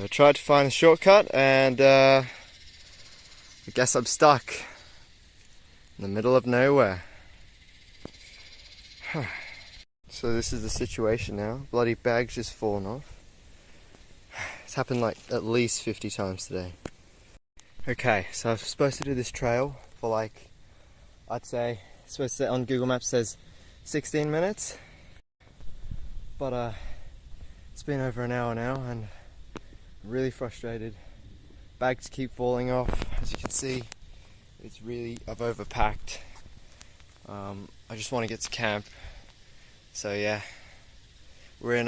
I tried to find a shortcut and I guess I'm stuck in the middle of nowhere. So this is the situation now. Bloody bag's just fallen off. It's happened like at least 50 times today. Okay, so I was supposed to do this trail for like, I'd say, supposed to, on Google Maps says 16 minutes. But it's been over an hour now and I'm really frustrated. Bags keep falling off. As you can see, it's really, I've overpacked. I just want to get to camp. So yeah, we're in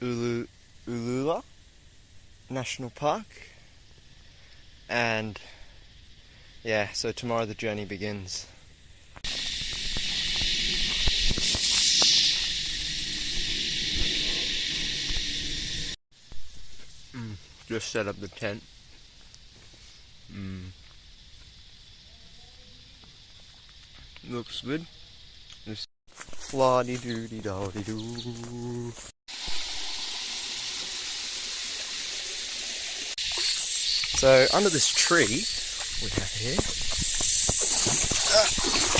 Ulula National Park, and yeah, so tomorrow the journey begins. Just set up the tent. Looks good. La-di-doo-di-da-di-doo. So under this tree we have here,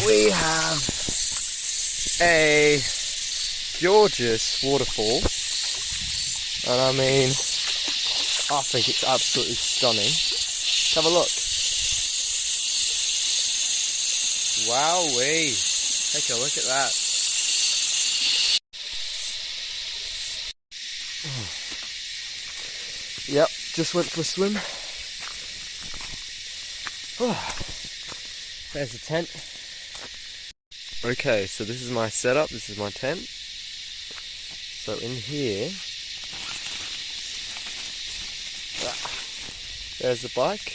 we have a gorgeous waterfall, and I mean, I think it's absolutely stunning. Let's have a look. Wowee! Take a look at that. Yep, just went for a swim. There's the tent. Okay, so this is my setup, this is my tent. So in here, there's the bike.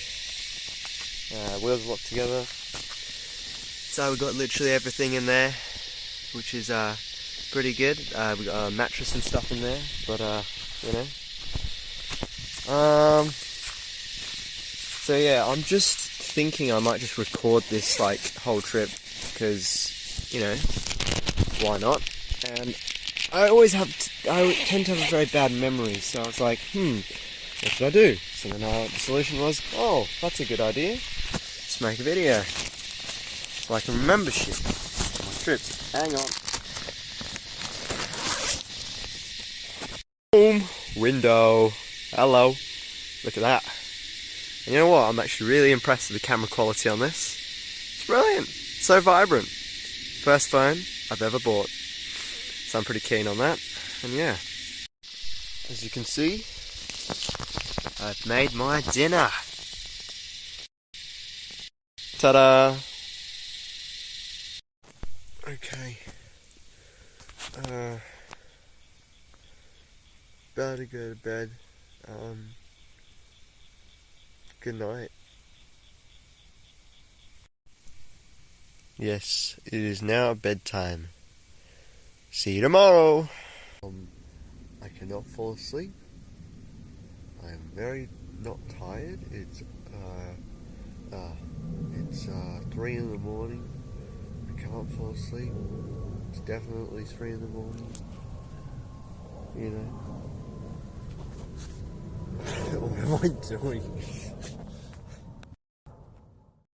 Wheels locked together. So we've got literally everything in there, which is pretty good. We've got a mattress and stuff in there, but you know. So yeah, I'm just thinking I might just record this like whole trip, because, you know, why not? And I tend to have a very bad memory, so I was like, what should I do? So then the solution was, oh, that's a good idea. Let's make a video so I can remember shit on my trips. Hang on. Boom! Window. Hello. Look at that. And you know what? I'm actually really impressed with the camera quality on this. It's brilliant. So vibrant. First phone I've ever bought. So I'm pretty keen on that. And yeah. As you can see, I've made my dinner. Ta-da! Okay. About to go to bed. Good night. Yes, it is now bedtime. See you tomorrow. I cannot fall asleep. I am very not tired. It's 3 in the morning. I can't fall asleep. It's definitely 3 in the morning. You know. What am I doing?